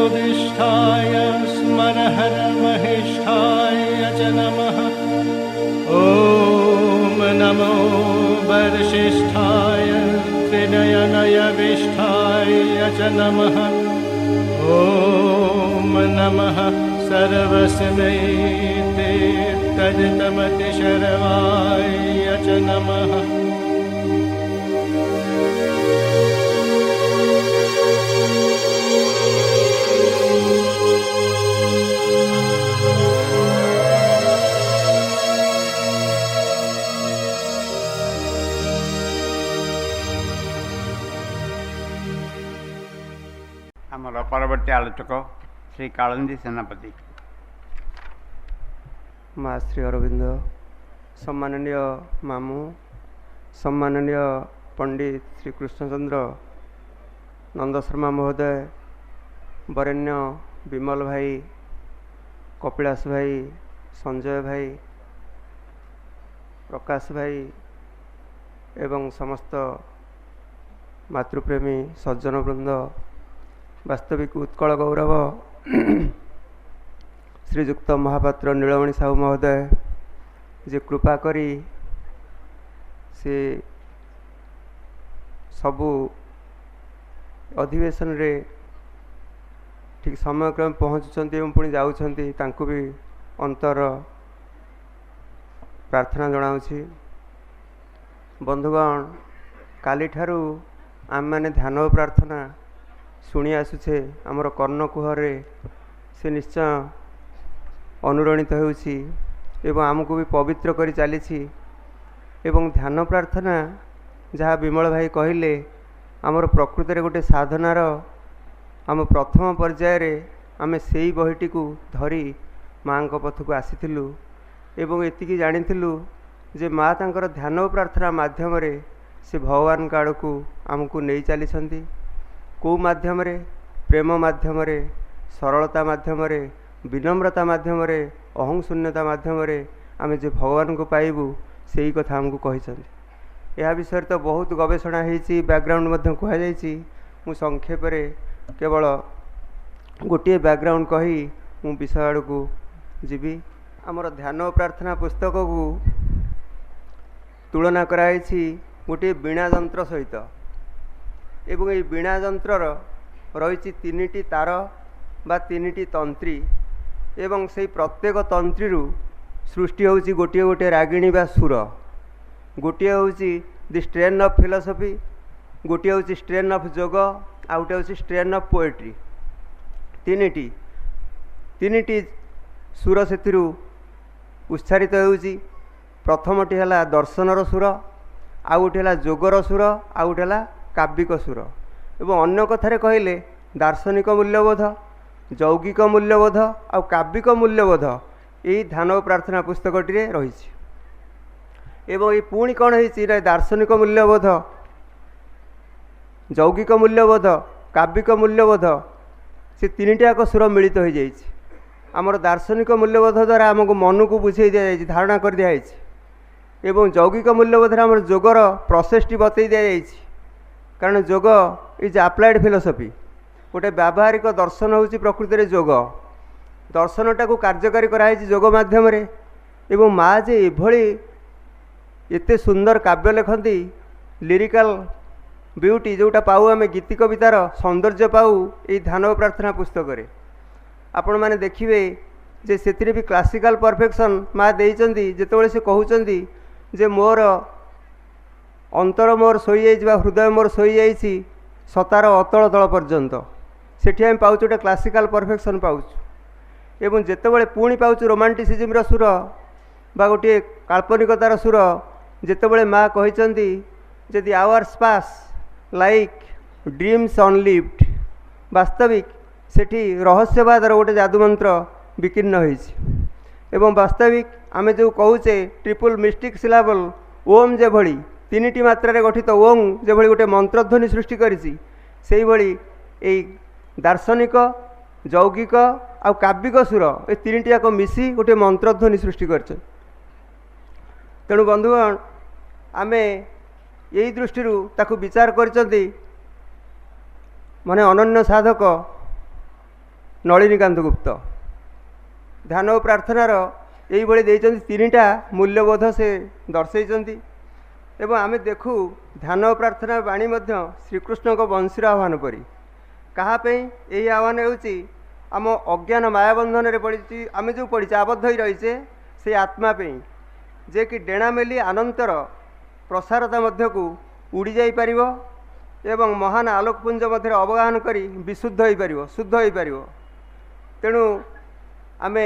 ज्योतिष्ठाय स्मरहर महिष्ठाय च नमः। ॐ नमो वरसिष्ठाय त्रिनयनयविष्ठाय च नमः। ॐ नमः सर्वस्मैते तदितमतिशर्वाय च नमः। आमर परवर्ती आलोचक श्री कालंदी सेनापति। माँ श्री अरविंद, सम्माननीय मामू, सम्माननीय पंडित श्री कृष्णचंद्र नंद शर्मा महोदय, वरेण्य विमल भाई, कपिलास भाई, संजय भाई, प्रकाश भाई एवं समस्त मातृप्रेमी सज्जन वृंद, वास्तविक उत्कल गौरव श्रीजुक्त महापात्र नीलमणि साहू महोदय जे कृपा करी से सबू अधिवेशन रे ठीक समय क्रम पहुँचुंट पुणी जाऊँच भी अंतर प्रार्थना जनाऊँगी। बंधुगण, काली ठारू आम मैंने ध्यान प्रार्थना शुणी आसुचे आमर कर्णकुहरे से निश्चय अनुरणित होउछि एवं आमको भी पवित्र करी चली। एवं ध्यान प्रार्थना जहाँ विमल भाई कहले आमर प्रकृति रे गोटे साधनार आम प्रथम पर्यायर आम से बहीटी को धरी माँ पथ को आसीलु एवं एतिकी जानिलु जे माँ तांकर ध्यान प्रार्थना माध्यम से भगवान का आड़ को आमको नहीं चली। कौ माध्यम प्रेम माध्यम सरलता माध्यम विनम्रता माध्यम अहं शून्यता माध्यम आम जो भगवान को पाइबू से ही कथा आमको कही। यह विषय तो बहुत गवेषणा होती, बैकग्राउंड कहुई। मु संक्षेप केवल गोटे बैकग्राउंड कही मु विषय आड़ को जीवी। आमर ध्यान प्रार्थना पुस्तक को तुलना कराई गोटे वीणा जंत्र सहित एवं ये वीणा जंत्रर रही तीनिटी तार बा तीनिटी तंत्री एवं से प्रत्येक तंत्री सृष्टि होची गोटे गोटे रागिणी बा सुर। गोटे होची दि स्ट्रेन ऑफ फिलोसफी, गोटे होची स्ट्रेन ऑफ योग, आ गोटे होची स्ट्रेन ऑफ पोएट्री। तीनिटी सुर से उच्चारित होची। प्रथमटी है दर्शनर सुर, आ गोटे है योगर सुर, आ गोटे है काव्यिक सुर। एवं अन्य कथार कहले दार्शनिक मूल्यबोध, यौगिक मूल्यबोध आ काव्यिक मूल्यबोध यही ध्यान प्रार्थना पुस्तकटी रही। एवं ये पुणी कौन है दार्शनिक मूल्यबोध, यौगिक मूल्यबोध, काव्यिक मूल्यबोध से तीनिटाक सुर मिलित हो जाए। आमर दार्शनिक मूल्यबोध द्वारा आमको मन को बुझे दि जाए, धारणा कर दिखाई। एवं यौगिक मूल्यबोध आम योगर प्रोसेसटी बतई दि जाए। कारण योग इज अप्लाइड फिलोसफी, गोटे व्यावहारिक दर्शन होची प्रकृति रे योग। दर्शनटा को कार्यकारी कराई योग माध्यम रे। एवं माँ जे एभली एते सुंदर काव्य लिखती, लिरिकल ब्यूटी जोटा पाऊ आम गीति कवितार सौंदर्य पाऊ ये ध्यान प्रार्थना पुस्तक रे। आपण माने देखिए जे सेतिरे भी क्लासिकल परफेक्शन माँ देइचंदी। जेतेबेले से कहउचंदी जे मोर अंतर मोर सोई जाइबा, हृदय मोर सोई जाइछि सतार अतल तल पर्यंत, सेठी आम पाउछु गोटे क्लासिकल परफेक्शन पाउछु। एवं जेतेबेले पुणी पाउछु रोमांटिसिज्म सुर बा गोटे काल्पनिकतार सुर। जेतेबेले माँ कहिचंदी जे दि आवर्स पास लाइक ड्रीम्स अनलिव्ड, वास्तविक सेठी रहस्यवादर गोटे जादुमंत्र विकीर्ण होइछि। एवं वास्तविक आमे जो कहूचे ट्रिपल मिस्टिक सिलाबल ओम जे भली तीनिटी मात्रा गठित ओम जे भली गोटे मंत्रध्वनि सृष्टि करिछि, सेही भली एई दार्शनिक, यौगिक आ काव्यिक सुर ए तीनिटी जाक मिसी गोटे मंत्रध्वनि सृष्टि करछन। तेणु बंधुगण आमे यही दृष्टि ताकू विचार करचंती माने अनन्य साधक नलिनीकांत गुप्त। ध्यान और प्रार्थनार यही देइचंती तीनिटा मूल्यबोध से दर्शेइचंती एवं आमे देखू ध्यान और प्रार्थना बाणी मध्य श्रीकृष्ण को वंशीर आह्वान परी कहाँपे यही आह्वान होउची आम अज्ञान मायाबंधन रे पड़ी आमे जो पड़ी आबद्ध हो रहीचे से आत्मा पे जे कि डेणा मेली अनंतर प्रसारता मध्य को उड़ी जाई परिवो एवं महान आलोकपुंज मध्य अवगाहन करी विशुद्ध हो पारिवो शुद्ध हो पारिवो। तेणु आमे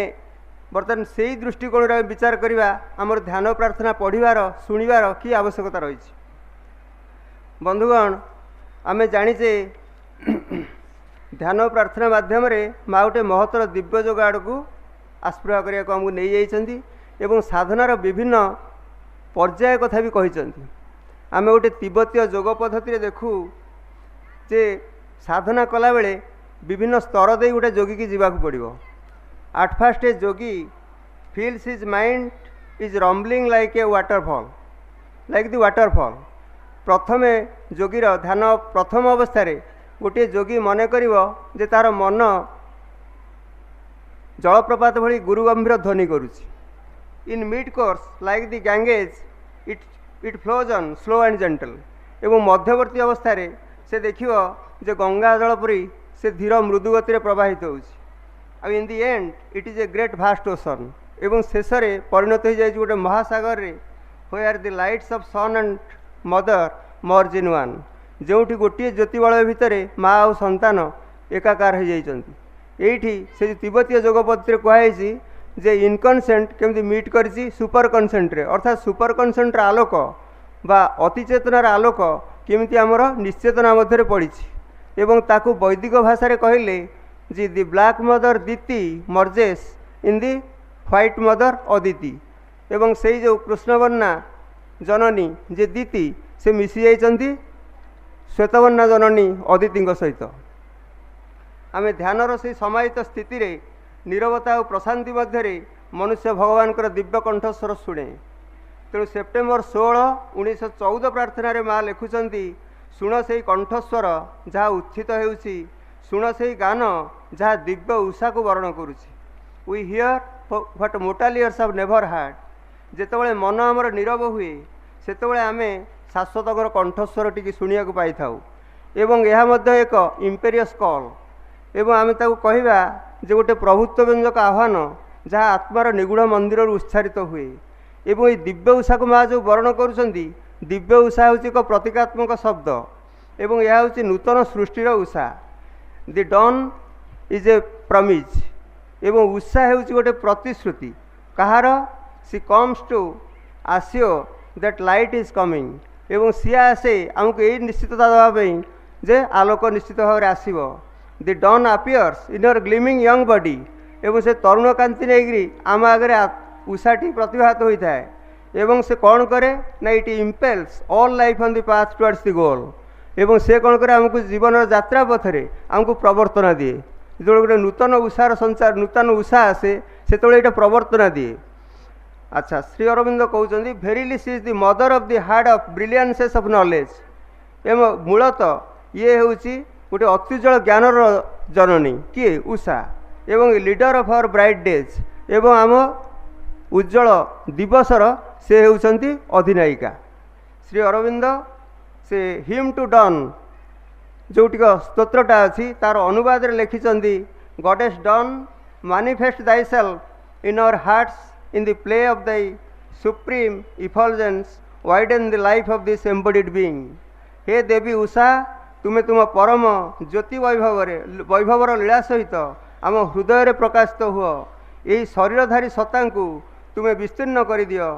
बर्तमान से ही दृष्टिकोण विचार करवा आमर ध्यान प्रार्थना पढ़िबार शुणिबार कि आवश्यकता रही। बंधुगण आमे जानिचे ध्यान प्रार्थना माध्यम माँ गोटे महत्तर दिव्य जोग आड़ को आस्पृह करने को आमको नहीं जाइछंती एवं साधनार विभिन्न पर्याय कथा भी कहिछंती। आमे गोटे तिब्बतीय जोग पद्धति देखू जे साधना कला बेले विभिन्न स्तर दे गोटे जोगी की जीवाक पड़िबो। At first a yogi feels his mind is rumbling like a waterfall like the waterfall. प्रथमे जोगीर ध्यान प्रथम अवस्था गोटे जोगी मन करिवो जे तार मन जलप्रपात भली गुरुगंभीर ध्वनि करुछि। In mid course like the Ganges it flows on slow and gentle. एवं मध्यवर्ती अवस्था से देखिवो जे गंगा जल परी से धीर मृदु गति प्रवाहित होउछि। In the end it is a great vast ocean. एवं शेष में परिणत हो जाए गोटे महासागर रे where the lights of sun and mother merge in one. जोठी गोटे ज्योतिबलय भितर माँ आ संतान एकाकार हो जाइछंती। एठी से तिब्बतीय जोग पद्धति कहुई जे इनकनसेंट केमती मीट करिछि सुपर कनसेंट रे अर्थात सुपर कनसेंट आलोक बा अतिचेतनार आलोक केमती आमर निश्चेतना मध्य पड़िछि एवं ताकू वैदिक भाषा रे कहले जी दि ब्लैक मदर दीति मर्जेस इन दि व्हाइट मदर अदिति। एवं से जो कृष्णवर्णा जननी जे दीति से मिसी जाइछंती श्वेतवर्णा जननी अदिति सहित। आमे ध्यानर से समाहित स्थिति रे नीरवता और प्रशांति मध्य मनुष्य भगवान दिव्य कंठस्वर शुणे। तेणु सेप्टेम्बर 16, 1914 प्रार्थना रे माँ लिखुचंती शुण से कंठस्वर जहाँ उत्थित होउछि शुण से गान जहाँ दिव्य उषा को वर्ण करुछि। We hear what mortal ears have never heard. जेतेबेले मन आमर नीरव हुए सेतेबेले आमे शाश्वतर कंठस्वर टी शुणा पाई थाउ एवं यह मध्य एक इम्पेरियस कॉल एवं आमे ताकू कहवा जे गोटे प्रभुत्व व्यंजक आह्वान जहाँ आत्मार निगूढ़ मंदिर उच्चारित हुए। एवं ये दिव्य उषा को माँ जो वर्ण करुँच दिव्य उषा हूँ एक प्रतीकात्मक शब्द एवं यह हूँ नूतन सृष्टिर Usha. The dawn is a promise एवं उषा हूँ गोटे प्रतिश्रुति कहार she comes to assure that light is coming एवं सी आसे आमको यही निश्चितता देवाई जे आलोक निश्चित भाव में आसो। The dawn appears in your gleaming young body एवं से तरुण कांति नहीं आम आगे उषाटी प्रतिभात होता है एवं से कौन करे ना it impels all life on the path towards the goal एवं से कौन करे आमको जीवन यात्रा पथरे आमको प्रवर्तना दिए। जो गोटे नूतन उषार संचार नूतन उषा आसे से ये प्रवर्तना दिए। अच्छा श्री अरविंद कहते verily she is the mother of the heart of brilliances of knowledge. एवं मूलतः ये हूँ गोटे अत्युज्वल ज्ञानर जननी किए उषा एवं leader of our bright days एवं आम उज्जवल दिवसर से होउछंती अधिनायिका। श्री अरविंद से हिम टू डन जोटिक स्तोत्रटा अच्छी तार अनुवाद लिखिंट goddess dawn manifest thy self in our hearts in the play of thy supreme effulgence widen the life of this embodied being. हे देवी उषा तुम्हें तुम परम ज्योति वैभवर लीला सहित आम हृदय प्रकाशित हुआ यही शरीरधारी सत्ता को तुम्हें विस्तीर्ण कर दियो।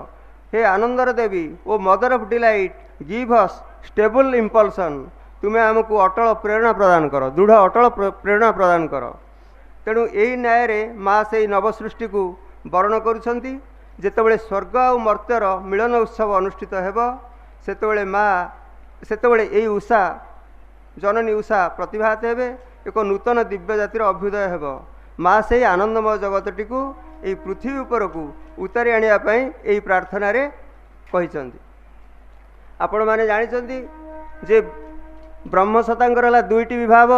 हे आनंदर देवी O mother of delight give us stable impulsion तुम्हें आमको अटल प्रेरणा प्रदान कर दृढ़ अटल प्रेरणा प्रदान कर। तेणु यही न्याय रे माँ से नवसृष्टि को वर्ण करुछंती। जेतेबेले स्वर्ग और मर्त्यर मिलन उत्सव अनुष्ठित हेबो सेतेबेले माँ सेतेबेले यही उषा जननी उषा प्रतिभात हेबे एक नूतन दिव्य जातिर अभ्युदय हेबो। माँ से आनंदमय जगतटी को यही पृथ्वी उपर को उतारी आनिया पई यही प्रार्थना रे कहिसंती। आपण माने जानिसंती जे ब्रह्म सतांकर हला दुईटी विभाग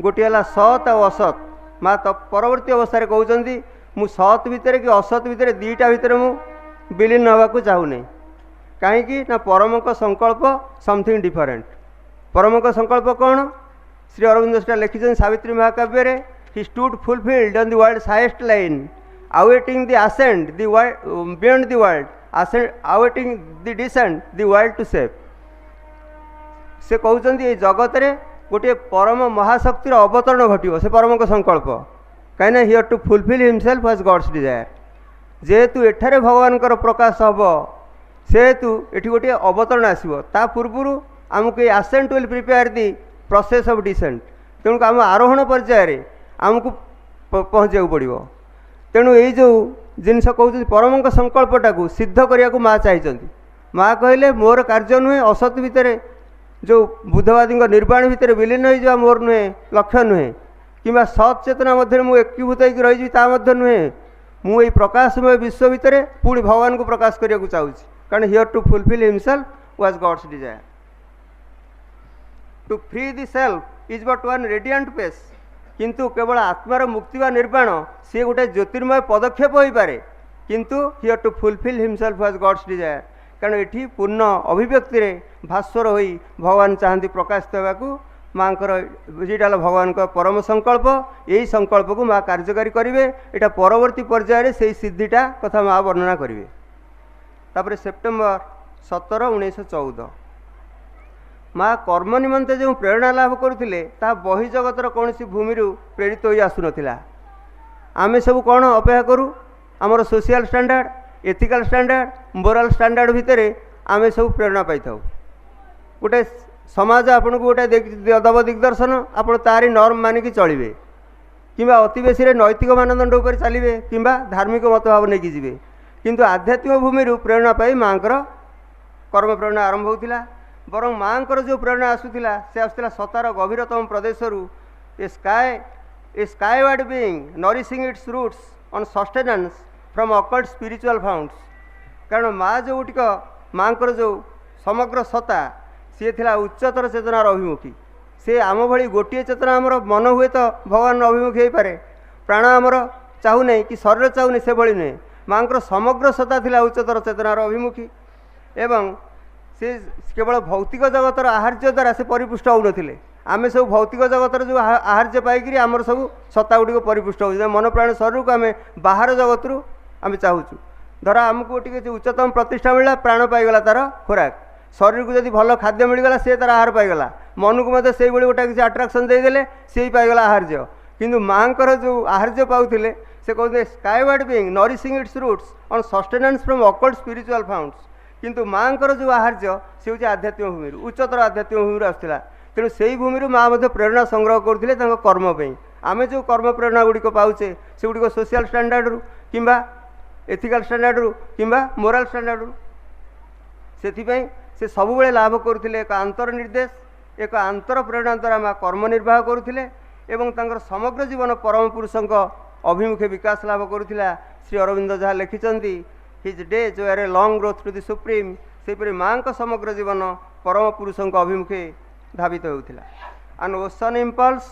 गोटे हला सत और असत माँ परवर्ती अवस्था कहते मु सत भितर कि असत भितर दीटा भितर मु विलीन होगा चाहूनी कहीं ना परम संकल्प समथिंग डिफरेंट। परम संकल्प कौन श्री अरविंद से लिखिं सावित्री महाकाव्य ही stood fulfilled on the world's highest line awaiting the ascent the world beyond the world awaiting the descent the world to save। से कहते ये जगत रे गोटे परम महाशक्तिर अवतरण घटो से परम संकल्प कहीं here to fulfil himself as God's desire जेहेतु एठारे भगवान प्रकाश हम सेहेतु एटी गोटे अवतरण आसो ता पूर्व आमको ascent will prepare the process of descent तेणु आम आरोहण पर्यायर आमको पहुँचा पड़ो। तेणु ये जो जिनस कहते परम संकल्पटा को सिद्ध करने को माँ चाहिए। माँ कहले मोर कार्य नुहे असत भितर जो बुद्धवादी निर्वाण भितर विलीन हो मोर नुहे लक्ष्य नुहे कि सत चेतना मध्य मुझे एकीभूत होकर रही नुहे मुझे प्रकाशमय विश्व भितर पुणी भगवान को प्रकाश करने को चाहूँ कारण here to fulfil himself was God's desire. To free the self is but one radiant pace किंतु केवल आत्मार मुक्ति व निर्वाण सी गोटे ज्योतिर्मय पदक्षेप हो पारे किंतु here to fulfil himself as God's desire कारण ये पूर्ण अभिव्यक्ति भास्वर हो भगवान चाहती प्रकाशित होगा माँ जीटा भगवान का परम संकल्प यही संकल्प को माँ कार्यकारी करेंगे यहाँ परवर्ती पर्यायर से सिद्धिटा कथा माँ वर्णना करेंगे। तापर सेप्टेम्बर 17, 1914 माँ कर्म निमंते जो प्रेरणा लाभ करुले बहि जगतर कौन सी भूमि प्रेरित हो आसुना आमे सब कौन अपेक्षा करूँ आमर social standard ethical standard morale standard भितर आमे सब प्रेरणा पाई था गोटे समाज आपन को गोटे दब दिग्दर्शन आप तारी नर्म मानिकी चलिए कि अति बेसी नैतिक मानदंड उपर चलिए कि धार्मिक मतभाव नहीं जी किंतु आध्यात्मिक भूमि प्रेरणा पाई माँ कर्म प्रेरणा आरंभ होता बरं माँ जो प्रेरणा आसूला से आसूला सतार गभीरतम प्रदेश a skyward being nourishing its roots on sustenance from occult spiritual founts कारण माँ जो टिक माँ जो समग्र सत्ता सी थिला उच्चतर चेतनार अभिमुखी से आम भली गोटे चेतना आमर मन हुए तो भगवान अभिमुखी हो पारे प्राण आमर चाहूना कि शरीर चाहूनी से भली नुहे माँ समग्र सत्ता थिला उच्चतर चेतनार अभिमुखी एवं से केवल भौतिक जगतर आहार्य द्वारा से परिपुष्ट हो नथिले आमे सब भौतिक जगतर जो आहार्य पाई आमर सब सत्ता गुड़िक परिपुष्ट हो मन प्राण शरीर को आम बाहर जगत रू आम चाहूँ धर आमको टे उच्चतम प्रतिष्ठा मिलला प्राण पाईगला तार खोराक शरीर को जब भल खाद्य मिलगला से तार आहार पाईगला मन को मत से गोटे किसी आट्राक्शन देदेले से पाईगला आहार्य किंतु माँ जो आहार्य पाऊले से कहते skyward being nourishing its roots on sustenance from occult spiritual founds किंतु माँ जो आहार्य से हूँ आध्यात्मिक भूमि उच्चतर आध्यात्मिक भूमि आसला तेणु से ही भूमि माँ प्रेरणा संग्रह करते कर्म पर आम जो कर्म प्रेरणा गुड़िक पाचे से गुड़िक सोशल स्टैंडर्ड रू कि एथिकल स्टैंडर्ड रू कि मोराल स्टैंडर्ड रू से सब बेले लाभ करुले एक आंतर निर्देश एक आंतर प्रेरणा द्वारा माँ कर्म निर्वाह करुले एवं समग्र जीवन परम पुरुषों अभिमुखे विकास लाभ करुला श्री अरविंद जहाँ लिखिं his days were a long growth to the supreme सेपरी माँ का समग्र जीवन परम पुरुषों अभिमुखे धावित होता and ocean impulse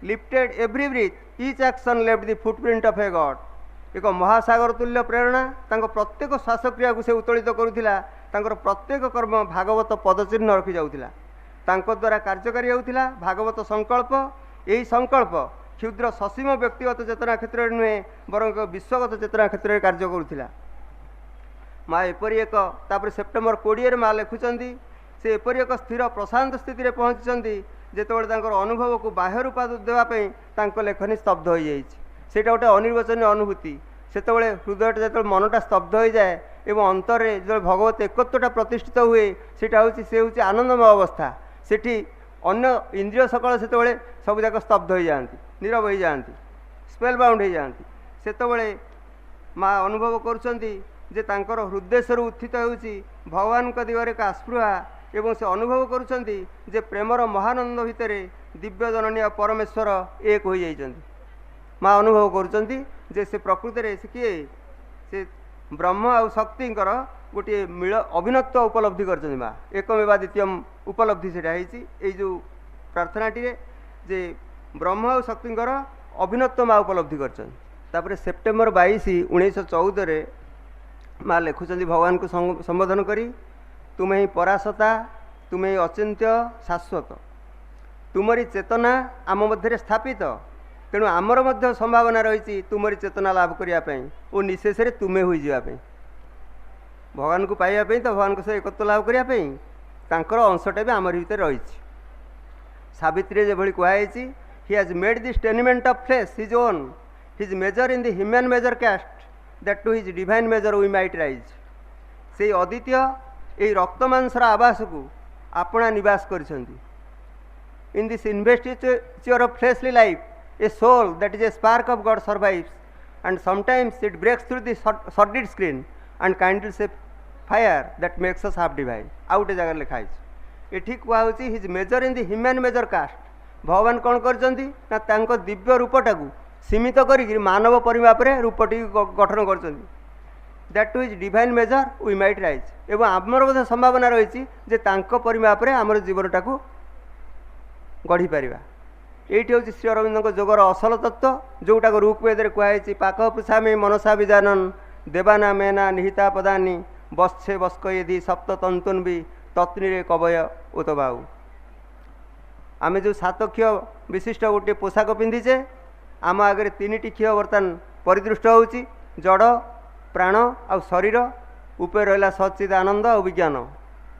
lifted every breath each action left the footprint of a god एक महासागर तुल्य प्रेरणा प्रत्येक श्वासक्रिया को से उत्तोलित करुला प्रत्येक कर्म भागवत पदचिह्न रखी जाऊला द्वारा कार्यकारी होता भागवत संकल्प यही संकल्प क्षुद्र ससीम व्यक्तिगत चेतना क्षेत्र में नुहे बर विश्वगत चेतना क्षेत्र में कार्य करुला माँ एपरी एक तापर सेप्टेम्बर 20 माँ लिखुंट से एपरी एक स्थिर प्रशांत स्थिति में पहुँची जितेबाला अनुभव को बाह्य रूप देवाई लेखनी स्तब्ध हो जाए गोटे अनिर्वचनीय अनुभूति से हृदय जो मनटा स्तब्ध हो जाए एवं अंतर जो भगवत एकत्वटा प्रतिष्ठित हुए सीटा हूँ आनंदमय अवस्था सेठी अन्य इंद्रिय सकल से सब जाक स्तब्ध हो जाती नीरव हो जाती स्पेल बाउंड हो जाती से माँ अनुभव करुँचे हृदय स्वर उत्थित होती भगवान का दिगरे एक आस्पृहा एवं से अनुभव करुँचे प्रेमर महानंद भितर दिव्य जननी परमेश्वर एक हो जाइछन्ति माँ अनुभव करुँचे से प्रकृति से किए से ब्रह्म आ शक्ति गोटे मिल अभिन्नत्व उपलब्धि कर माँ एकमेवा द्वितीय उपलब्धि से जो प्रार्थनाटी जे ब्रह्म आ शक्ति अभिनत्व माँ उपलब्धि कर सेप्टेम्बर 22 1914 माँ लिखुं भगवान को संबोधन करी तुम्हें ही परासता तुम्हें अचिंत्य शाश्वत तुमरी चेतना आम मध्य स्थापित तेणु आमर मध्य संभावना रही तुमरी चेतना लाभ करने और निशेष तुम्हें हो जावाई भगवान को पाइबापी तो भगवान को एकत्व लाभ करने अंशटा भी आमर भीतर रही सावित्री जो कहुई he has made this tenement of flesh his own his measure in the human measure cast that to his divine measure we might rise से अद्वितीय यही रक्तमांसर आवास को आपणा निवास करिसेंती in this investiture of fleshly life a soul that is a spark of God survives and sometimes it breaks through the sordid screen and kindles a fire that makes us half divine out जगह लिखा है ये कहूँ his measure in the human measure cast भगवान कौन कर दिव्य रूपटा को सीमित कर मानव परिमाप रूपटी गठन कर that too is divine measure we might rise एवं आमर बोध संभावना रही परिमाप आमर जीवनटा को गढ़ी पारिबा ये हूँ श्री अरविंद जोगर असल तत्व जोटा ऋग्वेद कहुई पाक पृछामी मनसा बीजानन देवाना मेना निहिता पदानी बस्छे बस्क यदि सप्त तंतुन भी तत्नीरे कवय उतबाऊ आम जो 7 क्षय विशिष्ट गोटे पोशाक पिंधिचे आम आगे 3टी क्षय बर्तमान परिदृष्ट होची जड़ प्राण आ शरीर उपर रहा सच्चिद आनंद और विज्ञान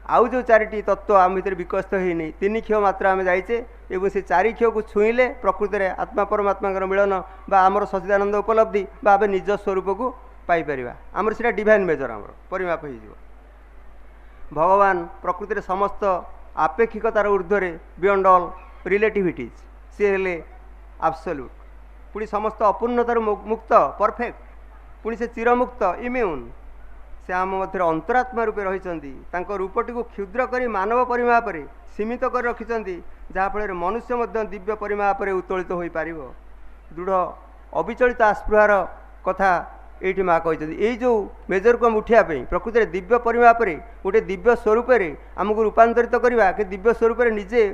आउ जो 4टी तत्व आम भर विकसित होनी 3 क्षय मात्र आम जाइचे एवं से 4 क्षय को छुईले प्रकृति में आत्मा परमात्मा मिलन बा आमर सच्चिदानंद उपलब्धि बा आम निज स्वरूप को पाइपर आमर से डिवाइन मेजर आमर परिमाप हो भगवान प्रकृति में समस्त आपेक्षिकतार ऊर्ध्वे बियॉन्ड ऑल रिलेटिविटीज सी हेले एब्सोल्यूट पुणी समस्त अपूर्णतार मुक्त परफेक्ट पुणी से चिरमुक्त इम्यून से आम मध्य अंतरात्मा रूपे रही रूपटी को क्षुद्र कर मानव परिमाप सीमित कर रखिंट जहाँफल मनुष्य मध्य दिव्य परिमाप उत्तोलित हो पार दृढ़ अविचलित आस्पृहार कथा ये माँ कहते यही जो मेजर को हम उठापी प्रकृति दिव्य परिमाप गोटे दिव्य स्वरूप आमको रूपांतरित करवा कि दिव्य स्वरूप निजे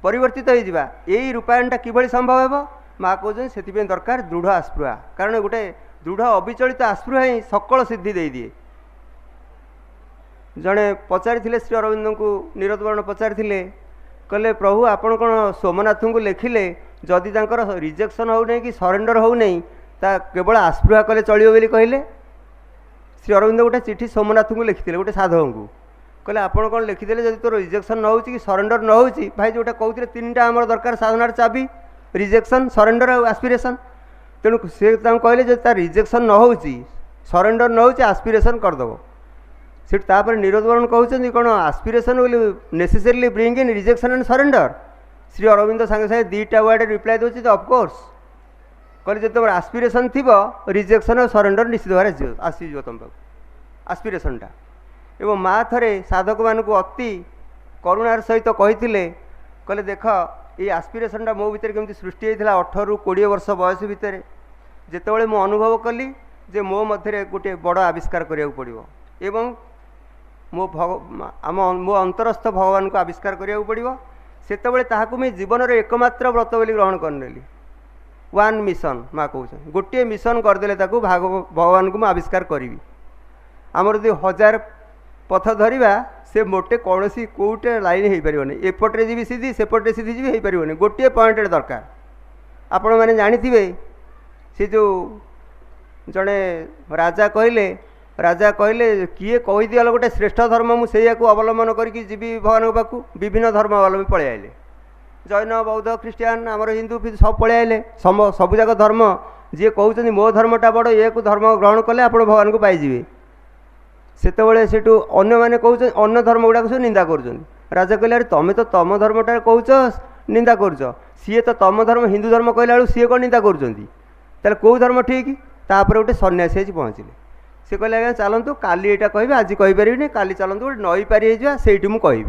परिवर्तित होगा यही रूपायणटा किभली संभव है माँ कहते से दरकार दृढ़ आस्पृहा कारण गोटे दृढ़ अविचलित आस्पृहा ही सकल सिद्धि दे दिए जड़े पचारि श्री अरविंद को निरतवर्ण पचारि कहले प्रभु आपण कौन सोमनाथ को लिखिले जदि रिजेक्शन हो नहीं कि सरेंडर हो नहीं ता केवल आस्पृहा कले चलियो बोली कहले श्री अरविंद गोटे चिठी सोमनाथ को लिखिते गोटे साधक को कहले आपण कौन लिखिदे जब तोर रिजेक्शन न हो कि सरेंडर न हो भाई जोटा कहते 3टा आमर दरकार साधनार चाबी रिजेक्शन सरेंडर और आस्पिरेशन तेणु से कहले जो तार रिजेक्शन न हो सरेंडर न हो आस्पिरेशन करदेव से निरोधवर्ण कहते कौन aspiration will necessarily bring in rejection and surrender Shri Aurobindo सांगे सांगे 2टा वर्ड रिप्लाई दूसरी ऑफकोर्स कहले जो आस्पिरेशन थी रिजेक्शन और सरेंडर निश्चित भाव आसीज तुम पाक आस्पिरेशनटा एवं माँ थे साधक मान को अति करुणार सहित कही कहले देख ये आस्पिरेशनटा मो भीतर केमती सृष्टि होता 18 ରୁ 20 वर्ष बयस भितर जितेबाला मु अनुभव कली जे मो मध्य गोटे बड़ आविष्कार करिया पड़ो एवं मो अंतरस्थ भगवान को आविष्कार करिया पड़ो सेतबेले ताहाकु मैं जीवन रे एकमात्र व्रत बोली ग्रहण करनेली वन मिशन माँ कहते गोटे मिशन करदेले ताकू भगवान को मुझे आविष्कार करी आमर जो 1000 पथ धरिबा से मोटे कौन सी कौटे लाइन हो पारे एपटे जी सीधी सेपटे सीधी जी हो पारे गोटे पॉइंट दरकार आपण मैंने जानी से जो जड़े राजा कहले किए कहीदिल गोटे श्रेष्ठ धर्म मुझे अवलम्बन करी जीवी भगवान पाक विभिन्न धर्मावलम्बी पलि आए जैन बौद्ध ख्रीष्टियान आमर हिंदू सब पलि आए सबुजाक धर्म जी कहते मो धर्मटा बड़ ये धर्म ग्रहण कले आप भगवान को पाइबे सेतबेले सेठू अन्य मैंने कहते अन्य धर्म गुड़ाक सब निंदा कर राजा कहले अरे तुम तो तुम धर्मटा कहच निंदा कर सी तो तुम धर्म हिंदू धर्म कहला बेलू सी कौन निंदा कर कौ धर्म ठीक तापर गोटे सन्यासी पहुँचले सी कहले आज्ञा चलतु काली यहाँ कह आज कहीपरि काली चलतु गोटे नई पारि से मुझे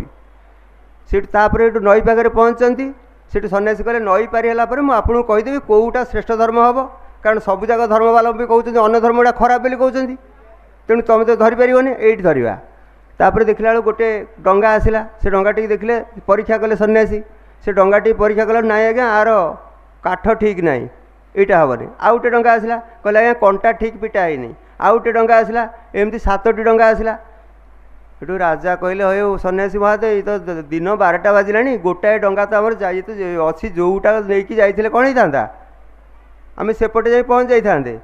कहतापर नई पाखे पहुँचती से सन्यासी कहले नई पारि है मुझे कहीदेवी कौटा श्रेष्ठ धर्म हम कारण सबुजाक धर्मावलम्बी कहते अन्य धर्म गुड़ा खराब बोली कहते तेणु तुम तो धरीपर ये धरवा तापर देखला गोटे डंगा आसला से डंगा टी देखले परीक्षा कले सन्यासी से डंगाटी परीक्षा कला ना आज्ञा आर काठ ठीक ना यहाँ हेनी आउ गोटे डंगा आसला कहले आज्ञा कंटा ठीक पिटा है आउ गोटे डंगा आसला एमती 7टी डंगा आसला सेठू राजा कहले हो सन्यासी महादेव ये तो दिन 12टा बाजिला गोटाए डंगा तो आमर जाए तो अच्छी जोटा नहीं जाइए कौन होता आम सेपटे जा पहुँच जाते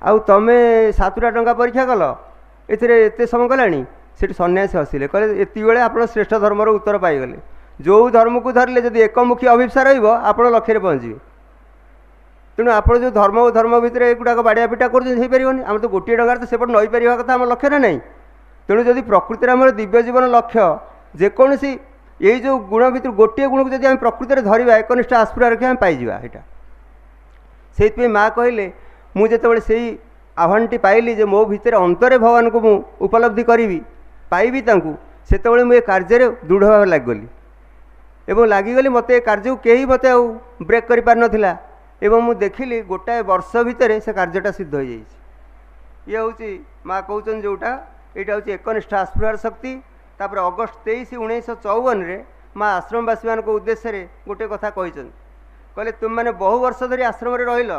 आउ तुम 7टा डंगा परीक्षा कल एते समय गलानी से सन्यासी हसिले कहले एति बेले आप श्रेष्ठ धर्मर उत्तर पाईगले जो धर्म को धरले जब एकमुखी अभिप्सा रहा लक्ष्य पहुँचे तेणु आप जो धर्म धर्म भितर एगुड़ाक बाड़िया पिटा करपारे आम तो गोटे डंगार तो सेपट नई पार कथा आम लक्ष्य ना नहीं तेणु जदि प्रकृति आम दिव्य जीवन लक्ष्य जेकोसी यही जो गुण भितर गोटे गुण को जब आम प्रकृति धरवा एकनिष्ठ आस्पुरा रखी आम पाइबा यहाँ से माँ कहले मुझे से आह्वानटी पाइली जे मो भितर अंतरे भगवान को मु उपलब्धि करी पाइबी से मुझे कार्य दृढ़ भाव लगिगली एवं लगिगली मत कार्य को कहीं मत ब्रेक कर पार नथिला एवं मु देखिली गोटाए वर्ष भितर से कार्यटा सिद्ध हो जाइए ये हूँ माँ कहते जोटा यहाँ हूँ एकनिष्ठ आस्पुरार शक्ति तापर अगस्ट 23 1954 माँ आश्रमवासी मान उद्देश्य गोटे कथा कहले तुम मैंने बहु वर्ष धरी आश्रम रहिल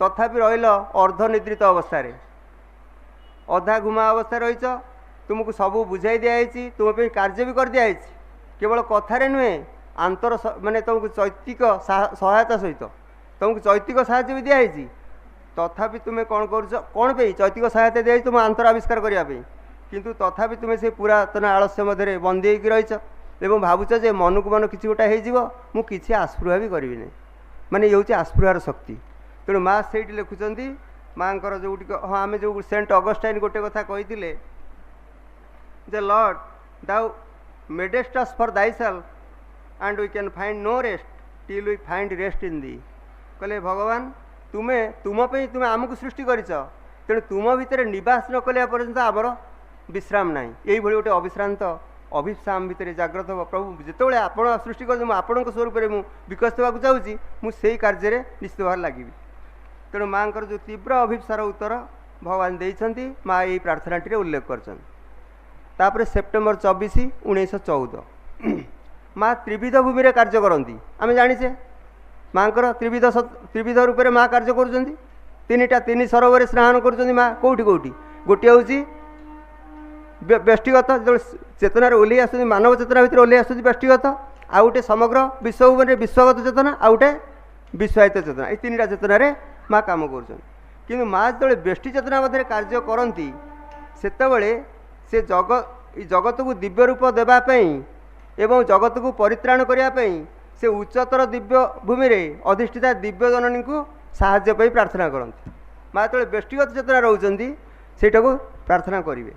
तथापि रहिल अर्धनिद्रित अवस्था अधा घुमा अवस्था रहीच तुमको सबू बुझाई दिखाई तुम कार्य भी कर दिखाई केवल कथार नुहे आंतर माने तुमको चैतिक सहायता सहित तुमको चैतिक साहाय्य भी दिखाई तथापि तुम्हें कौन कर कौन पे चैतिक सहायता दी तुम आंतर आविष्कार करने किंतु तथापि तुम्हें से पुरातन आलस्य मध्य बंदी होकर रहीच एवं भावुच जे मन को मन कि गोटा हो कि आस्पृहा भी करी नहीं माने ये हूँ आस्पृहार शक्ति तेणु माँ से लिखुंट माँ जो हाँ आम जो सेंट अगस्टाइन गोटे कथा कही जे Lord thou madest us for thy self and we can find no rest till we find rest in thee कहले भगवान तुम्हें तुम्हें तुम्हें आमको सृष्टि करिछ तेणु तुम भितर निवास न कले पर्यंत आमर विश्राम ना यही गोटे अविश्रांत अभिप्साम भितर जाग्रत हो प्रभु जिते आप सृष्टि कर आपण स्वरूप में विकसित होगा चाहूँगी मुझे कार्य निश्चित भाव लगी तेणु माँ जो तीव्र अभिप्सार उत्तर भगवान देइछन्ति माँ यही प्रार्थनाटी उल्लेख कर सेप्टेम्बर 24 1914 माँ त्रिविध भूमि में कार्य करती आम जाचे माँ त्रिविध रूप में माँ कार्य कर तीन सरोवर स्नान कर माँ कौटी कौटी गोटे हूँ व्यष्टिगत जो चेतनार ओल्लै आस मानव चेतना भितर ओल्लै आस व्यष्टिगत आउ गोटे समग्र विश्व विश्वगत चेतना आउ गोटे विश्वायित चेतना ये 3टा चेतन माँ कम कर माँ जो व्यष्टि चेतना मध्य कार्य करती से जगत को दिव्य रूप देवाई एवं जगत को परित्राण करने से उच्चतर दिव्य भूमि में अधिष्ठिता दिव्य जननी को साहाय्य प्रार्थना करती माँ जो व्यष्टिगत चेतना रोचती सेटा को प्रार्थना करेंगे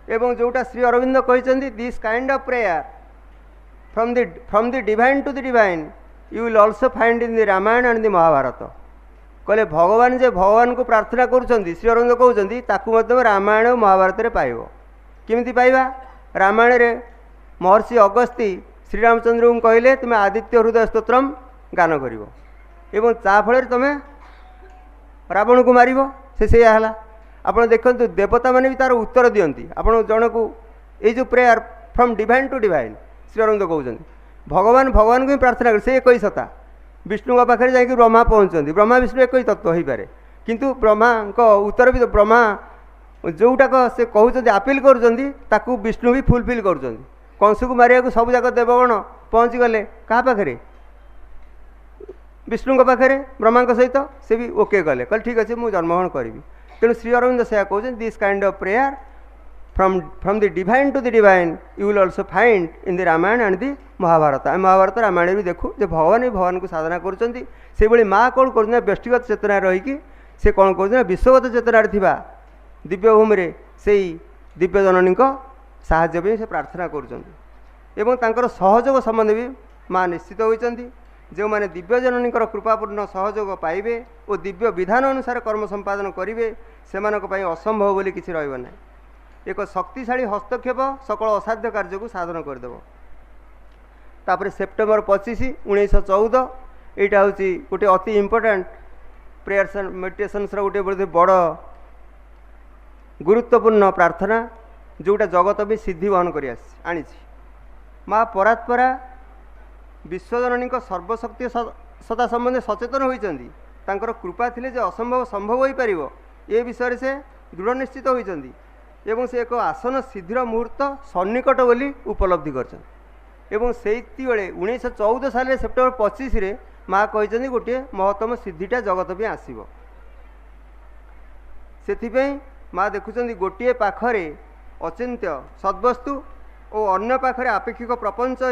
एवं जोटा श्री अरविंद कहते this kind of prayer from the divine to the divine you will also find in the Ramayana and the Mahabharata कहले भगवान जे भगवान को प्रार्थना करुँच श्री अरविंद कहते रामायण और महाभारत में पाइब किमिति पाइबा रामायण रे महर्षि अगस्ती श्रीरामचंद्र को कहले तुम्हें आदित्य हृदय स्तोत्रम गान कर एवं ताफल तुम्हें रावण को मार से है आप देखो देवता मैंने भी तार उत्तर दियंती आप जन को ये जो prayer from divine to divine Shri Aurobindo कहते भगवान भगवान को ही प्रार्थना कर से एक ही सत्ता विष्णु पाखे जाकि ब्रह्मा पहुँचती ब्रह्मा विष्णु एक ही तत्व हो पारे किंतु ब्रह्मा उत्तर भी ब्रह्मा जोटाक से कहते आपिल कर विष्णु भी फुलफिल कर कंस को मारिया को सब जाक देवगण पहुँची गले क्या पाखे विष्णु पाखे ब्रह्मा सहित से भी ओके गले कल ठीक अच्छे मुझे जन्मग्रहण करी तेणु श्री अरविंद से कहते this kind of prayer from the divine to the divine you will also find in the Ramayana and the Mahabharata आम महाभारत रामायण भी देखू जो भगवान ही भगवान को साधना कर माँ कौन कर व्यक्तिगत चेतना रहीकि से कौन कर विश्वगत चेतना थिबा दिव्य भूमि में से दिव्य जननी साहाय्य से प्रार्थना कर सहयोग संबंध भी माँ निश्चित होती जो मैंने दिव्य जननी कृपापूर्ण सहयोग पाइबे और दिव्य विधान अनुसार कर्म संपादन करेंगे से असंभव बोली किसी रहा एक शक्तिशाली हस्तक्षेप सकल असाध्य कार्य को साधन करदेव तापर सेप्टेम्बर 25 1914 यहाँ हूँ गोटे अति इम्पोर्टाट प्रेयर्स एंड मेडिटेशन्स गोटे बोधे बड़ गुरुत्वपूर्ण प्रार्थना जोटा जगत भी सिद्धि वहन कर आनी माँ परात्परा विश्वजननी सर्वशक्ति सत्ता संबंधी सचेतन होती कृपा थिले जे असंभव संभव हो पार ए विषय से दृढ़ निश्चित होती से एक आसन सिद्धिर मुहूर्त सन्निकट बोली उपलब्धि कर 1914 साल सेप्टेम्बर 25 माँ कहते गोटे महत्तम सिद्धिटा जगत भी आसव से माँ देखुं गोटे पाखरे अचिंत्य सद्वस्तु और अन्य पाखरे आपेक्षिक प्रपंच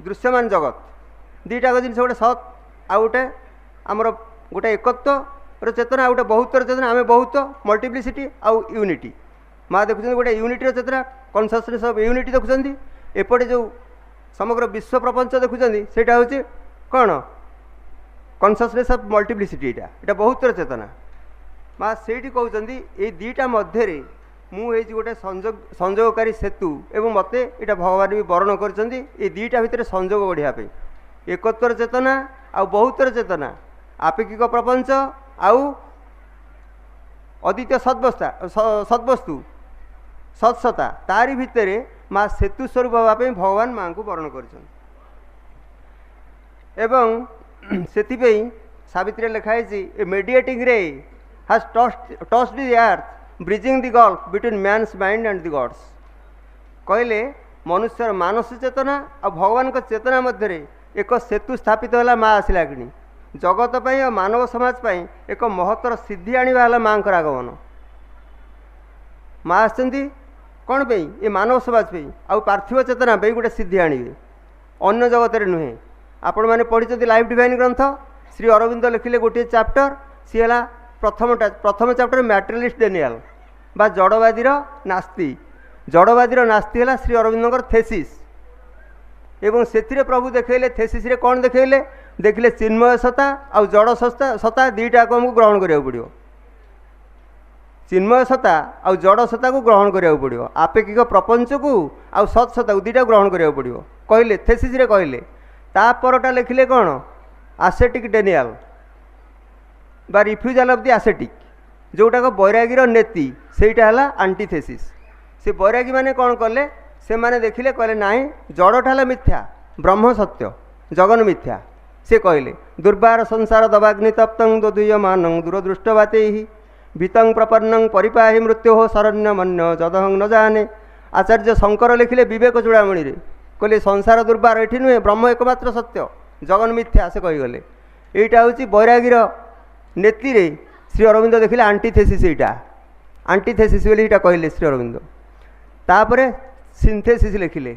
दृश्यमान जगत दीटा जिन गोटे सत् आ गोटे आमर गोटे एकत्व चेतना आ गोटे बहुत्वर चेतना आम बहुत मल्टीप्लिसिटी आउ यूनिटी माँ देखुं गोटे यूनिटर चेतना कनसियसनेस ऑफ यूनिटी देखुं एपटे जो समग्र विश्व प्रपंच देखुं सेटा हूँ कौन कनसियसनेस ऑफ मल्टीप्लिसिटी यहाँ बहुत्वर चेतना माँ से कहते ये दीटा मध्य मुझे गोटे संजोगकारी सेतु एवं मत यहाँ भगवान भी वर्ण कर दीटा भितर संजोग बढ़ापी एकत्वर चेतना आ बहुत्वर चेतना आपेक्षिक प्रपंच आउ अद्वितीय सद्वस्तु सत्सता तारी भितर माँ सेतु स्वरूप हाँपाई भगवान माँ को वर्ण कर सावित्री लिखाई a mediating ray has touched the earth bridging the gulf between man's mind and the God's कहले मनुष्यर मानस चेतना और भगवान को चेतना मध्य एक सेतु स्थापित है माँ आसला कि जगत पर और मानव समाज पर एक महत्तर सिद्धि आने माँ का आगमन माँ आसती कौन पे ये मानव समाज पे आउ पार्थिव चेतना पे गोटे सिद्धि आणवे अन्य जगत नुहे आपण मैंने पढ़ी लाइफ डिवाइन ग्रंथ श्री अरविंद लिखिले गोटे चैप्टर सी है प्रथम चैप्टर मैटेरियलिस्ट डेनियल बा जड़वादीर नास्ति जड़वादीर नास्ति है श्री अरविंदर थेसिस एवं से प्रभु देखले थेसिस रे कौन देखले देखले चिन्मय सत्ता आ जड़ सत्ता दीटा को हमको ग्रहण करा पड़ो चिन्मय सत्ता आ जड़ सत्ता को ग्रहण करा पड़ो आपेक्षिक प्रपंच को आ सत्सत्ता को दीटा ग्रहण करा पड़ो कहले थेसिस रे कहले तापरटा लिखिले कौन आसेटिक डेनियल बा रिफ्यूजाल ऑफ द आसेटिक जोटा को बैरागीर नेति सेटा है आंटीथेसिस से बैरागी माने कौन कले से माने देखिले कहले नाई जड़टा है मिथ्या ब्रह्म सत्य जगन मिथ्या से कहले दुर्बार संसार दवाग्नि तप्तं दोदुयमानं दूरदृष्टवाते भीतं प्रपन्नं परिपाहि मृत्यु हो शरण्य मन्य जदहं न जाने आचार्य शंकर लिखिले विवेक चूड़ामणि रे कहले संसार दुर्बार एठी नुहे ब्रह्म एकमात्र सत्य जगन मिथ्या से कहीगले यहीटा हूँ बैरागीर नेति रे श्री अरविंद देखिले आंटीथेसिस यहाँ आंटीथेसिस बोली कहले श्री अरविंद तापर सिंथेसिस लिखिले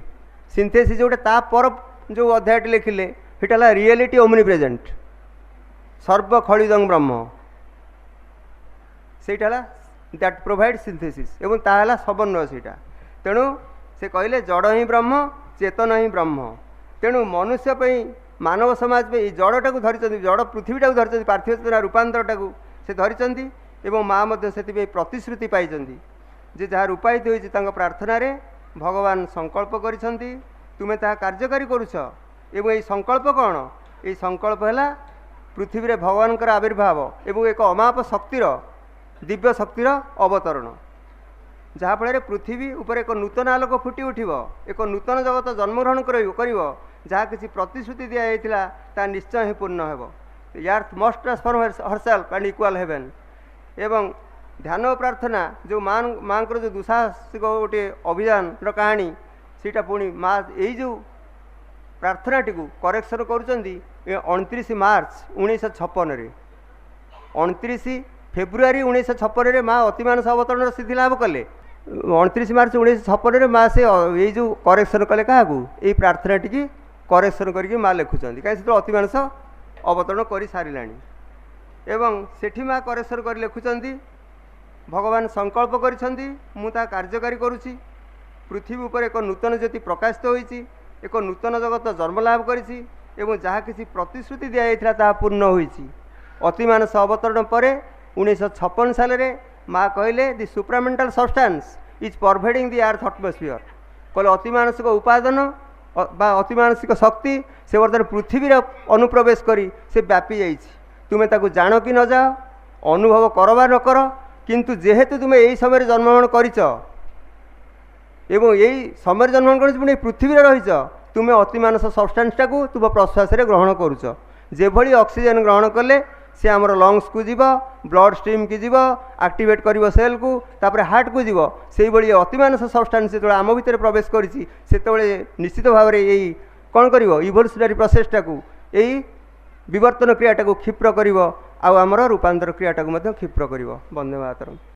सिंथेसिस जोटे तापर जो अध्याय लिखिले सेटा रियलिटी ओमनी प्रेजेंट सर्व खलिदं ब्रह्म सेटा दैट प्रोवाइड सिंथेसिस एवं ताला समन्वय सेटा तेणु से कहले जड़ ही ब्रह्म चेतन ही ब्रह्म तेणु मनुष्य मानव समाज पे जड़टा को धरी जड़ पृथ्वीटा को धरी पार्थिव चेतना रूपांतरटा को से धरी एवं माँ से प्रतिश्रुति पाई जे जहाँ रूपायित होती प्रार्थना रे भगवान संकल्प करिसेंती तुमे ता कार्यकारी करुछ एवं ये संकल्प कौन ये संकल्प है पृथ्वी रे भगवान आविर्भाव एवं एक अमाप शक्तिर दिव्य शक्तिर अवतरण जहाँफल पृथ्वी उपर एक नूतन आलोक फुटी उठिब एक नूतन जगत जन्मग्रहण कर जहाँ किसी प्रतिश्रुति दिया ता निश्चय ही पूर्ण हो earth must transform herself and equal heaven एवं ध्यान और प्रार्थना जो माँ को जो दुसाहसिक गोटे अभियान कहानी सीटा पुणी माँ यही जो प्रार्थनाटी को करेक्शन कर 29 मार्च 1956 29 फेब्रुआरी 1956 माँ अतिमानस अवतरण सिद्धि लाभ कले 29 मार्च 1956 माँ से यही जो करेक्शन कले क्या यही प्रार्थनाटी की करेक्शन करके माँ लिखुंट कहीं अतिमानस अवतरण कर सारा एवं सेठी माँ करेक्शन कर लिखुंट भगवान संकल्प करा कार्यकारी करुँची पृथ्वी उपर एक नूतन ज्योति प्रकाशित होती एक नूतन जगत जन्मलाभ करी जहाँ किसी प्रतिश्रुति दिया ता पूर्ण होती अतिमानस अवतरण पर 1956 साल माँ कहले the supramental substance is pervading the earth atmosphere कहले अतिमानसिक उपादान अतिमानसिक शक्ति से बर्तमान पृथ्वी अनुप्रवेश करी से व्यापी जाइए तुम्हें ताकू जान कि न जाओ अनुभव कर बा न कर किंतु जेहेतु तुम्हें यही समय जन्मग्रहण कर यही समय जन्मग्रहण कर पृथ्वी रहीच तुम अतिमानस सब्सटेंसटा को तुम प्रश्वास ग्रहण करुच जेभली ऑक्सीजन ग्रहण कले सी आमर लंग्स को जीव ब्लड स्ट्रीम की जीव एक्टिवेट कर सेल को तापर हार्ट को जीव से भाई अतिमानस सब्सटेंस जो आम भितर प्रवेश करी निश्चित भाव में यही कौन कर इवोल्यूशनरी प्रोसेसटा को यही विवर्तन क्रियाटा को क्षिप्र कर आमर रूपांतर क्रियाटा को क्षिप्र कर। वंदे मातरम।